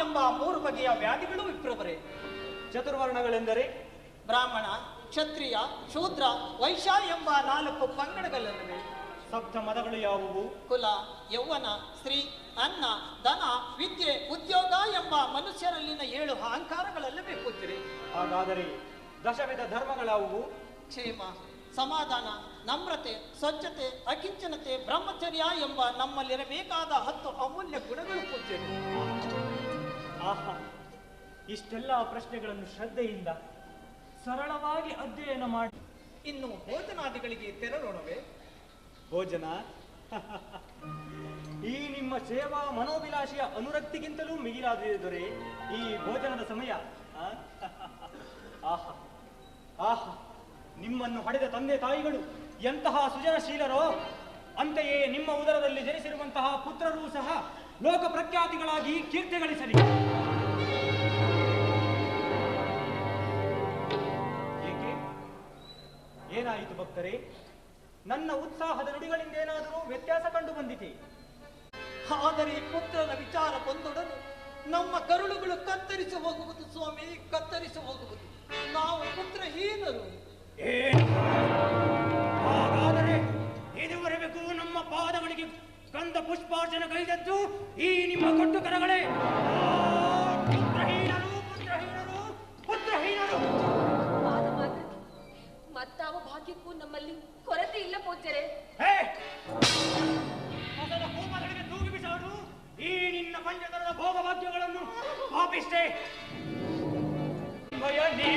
ಎಂಬ 3 ಬಗೆಯ ವ್ಯಾಧಿಗಳು ವಿಪ್ರವರೇ. ಚತುರ್ವರ್ಣಗಳೆಂದರೆ ಬ್ರಾಹ್ಮಣ, ಕ್ಷತ್ರಿಯ, ಶೂದ್ರ, ವೈಶ್ಯ ಎಂಬ 4 ಪಂಗಡಗಳಲ್ಲಿವೆ. ಸಪ್ತ ಮದಗಳು ಯಾವುವು? ಕುಲ, ಯೌವನ, ಸ್ತ್ರೀ, ಅನ್ನ, ಧನ, ವಿದ್ಯೆ, ಉದ್ಯೋಗ ಎಂಬ ಮನುಷ್ಯರಲ್ಲಿನ 7 ಅಹಂಕಾರಗಳಲ್ಲವೇ ಕೂತಿರಿ. ಹಾಗಾದರೆ ದಶವಿಧ ಧರ್ಮಗಳಾವುವು? ಕ್ಷೇಮ, ಸಮಾಧಾನ, ನಮ್ರತೆ, ಸ್ವಚ್ಛತೆ, ಅಕಿಂಚನತೆ, ಬ್ರಹ್ಮಚರ್ಯ ಎಂಬ ನಮ್ಮಲ್ಲಿರಬೇಕಾದ 10 ಅಮೂಲ್ಯ ಗುಣಗಳು ಕೂತಿರಿ. ಆಹಾ, ಇಷ್ಟೆಲ್ಲ ಪ್ರಶ್ನೆಗಳನ್ನು ಶ್ರದ್ಧೆಯಿಂದ ಸರಳವಾಗಿ ಅಧ್ಯಯನ ಮಾಡಿ ಇನ್ನು ಭೋಜನಾದಿಗಳಿಗೆ ತೆರಳೋಣವೇ? ಭೋಜನ ಈ ನಿಮ್ಮ ಸೇವಾ ಮನೋಭಿಲಾಷೆಯ ಅನುರಕ್ತಿಗಿಂತಲೂ ಮಿಗಿಲಾದಿದೆ ದೊರೆ ಈ ಭೋಜನದ ಸಮಯ. ಆಹಾ ಆಹಾ, ನಿಮ್ಮನ್ನು ಹಡೆದ ತಂದೆ ತಾಯಿಗಳು ಎಂತಹ ಸೃಜನಶೀಲರೋ, ಅಂತೆಯೇ ನಿಮ್ಮ ಉದರದಲ್ಲಿ ಜನಿಸಿರುವಂತಹ ಪುತ್ರರೂ ಸಹ ಲೋಕ ಪ್ರಖ್ಯಾತಿಗಳಾಗಿ ಕೀರ್ತಿ ಗಳಿಸಲಿ. ಏಕೆ, ಏನಾಯಿತು ಭಕ್ತರೇ? ನನ್ನ ಉತ್ಸಾಹದ ನುಡಿಗಳಿಂದ ಏನಾದರೂ ವ್ಯತ್ಯಾಸ ಕಂಡು ಬಂದಿದೆ? ಆದರೆ ಪುತ್ರನ ವಿಚಾರ ಬಂದೊಡನೆ ನಮ್ಮ ಕರುಳುಗಳು ಕತ್ತರಿಸಿ ಹೋಗುವುದು ಸ್ವಾಮಿ, ಕತ್ತರಿಸಿ ಹೋಗುವುದು. ನಾವು ಪುತ್ರಹೀನರು. ಹಾಗಾದರೆ ಇದುವರೆಗೂ ನಮ್ಮ ಪಾದಗಳಿಗೆ ಗಂಧ ಪುಷ್ಪಾರ್ಚನ ಕೈದದ್ದು ಈ ನಿಮ್ಮ ಕೊಟ್ಟು ಕರಗಳೇ. ಪುತ್ರಹೀನರು, ಪುತ್ರಹೀನರು, ಪುತ್ರಹೀನರು. ಮತ್ತಾವ ಭಾಗ್ಯಕ್ಕೂ ನಮ್ಮಲ್ಲಿ ಕೊರತೆ ಇಲ್ಲ ಪೂಜ್ಯರೇ. ಮೊದಲ ಕೋಪಗಳಿಗೆ ತೂಗಿ ಬಿಸಾಡು ಈ ನಿನ್ನ ಪಂಚತರದ ಭೋಗ ಭಾಗ್ಯಗಳನ್ನು. ಪಾಪಿಷ್ಟೇ, ಭಯನಿ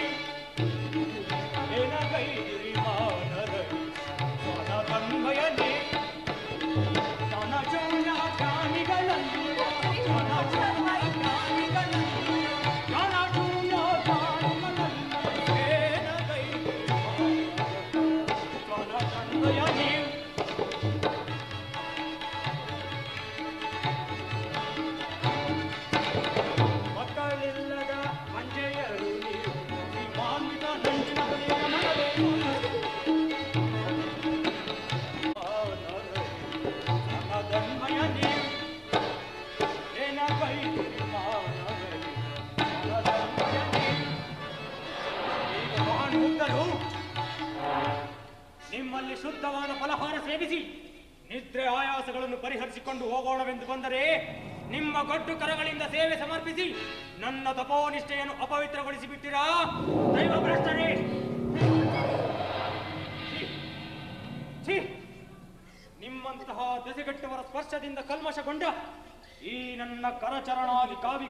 ಏನಗೈದಿರಿ ಮಾನರೈ ಸ್ವನ ತನ್ಮಯನಿ ತನ ಚೌನ ಜ್ಞಾನಿಗಳನ್ನು ತನ ಚೌನ ಜ್ಞಾನಿಗಳನ್ನು ತನ ಚೌನ ಜ್ಞಾನಿಗಳನ್ನು ಏನಗೈದಿರಿ ಸ್ವನ ತನ್ಮಯನಿ. ಮಕ್ಕಳಿಲ್ಲದ ಮಂಜೆಯರು ನೀವು ಮಾನ್ವಿತ ನಂಜಿನ ಬಲಿಯ ಮನವೇನು ತನ್ಮಯ ನೀವು ಏನ ಕೈದಿರಿ ಮಾನವೈ ತನ್ಮಯ ನೀವು. ಈಗ ಮಹಾನ್ ಮುಕ್ತರು ನಿಮ್ಮಲ್ಲಿ ಶುದ್ಧವಾದ ಫಲಹಾರ ಸೇವಿಸಿ ನಿದ್ರೆ ಆಯಾಸಗಳನ್ನು ಪರಿಹರಿಸಿಕೊಂಡು ಹೋಗೋಣವೆಂದು ಬಂದರೆ ನಿಮ್ಮ ಗೊಡ್ಡು ಕರಗಳಿಂದ ಸೇವೆ ಸಮರ್ಪಿಸಿ ನನ್ನ ತಪೋನಿಷ್ಠೆಯನ್ನು ಅಪವಿತ್ರಗೊಳಿಸಿ ಬಿಟ್ಟಿರಾ ದೈವ ಭ್ರಷ್ಟರೇ. ನಿಮ್ಮಂತಹ ದೆಸೆಗೆಟ್ಟವರ ಸ್ಪರ್ಶದಿಂದ ಕಲ್ಮಶಗೊಂಡ ಈ ನನ್ನ ಕರಚರಣಾಗಿ ಕಾವಿ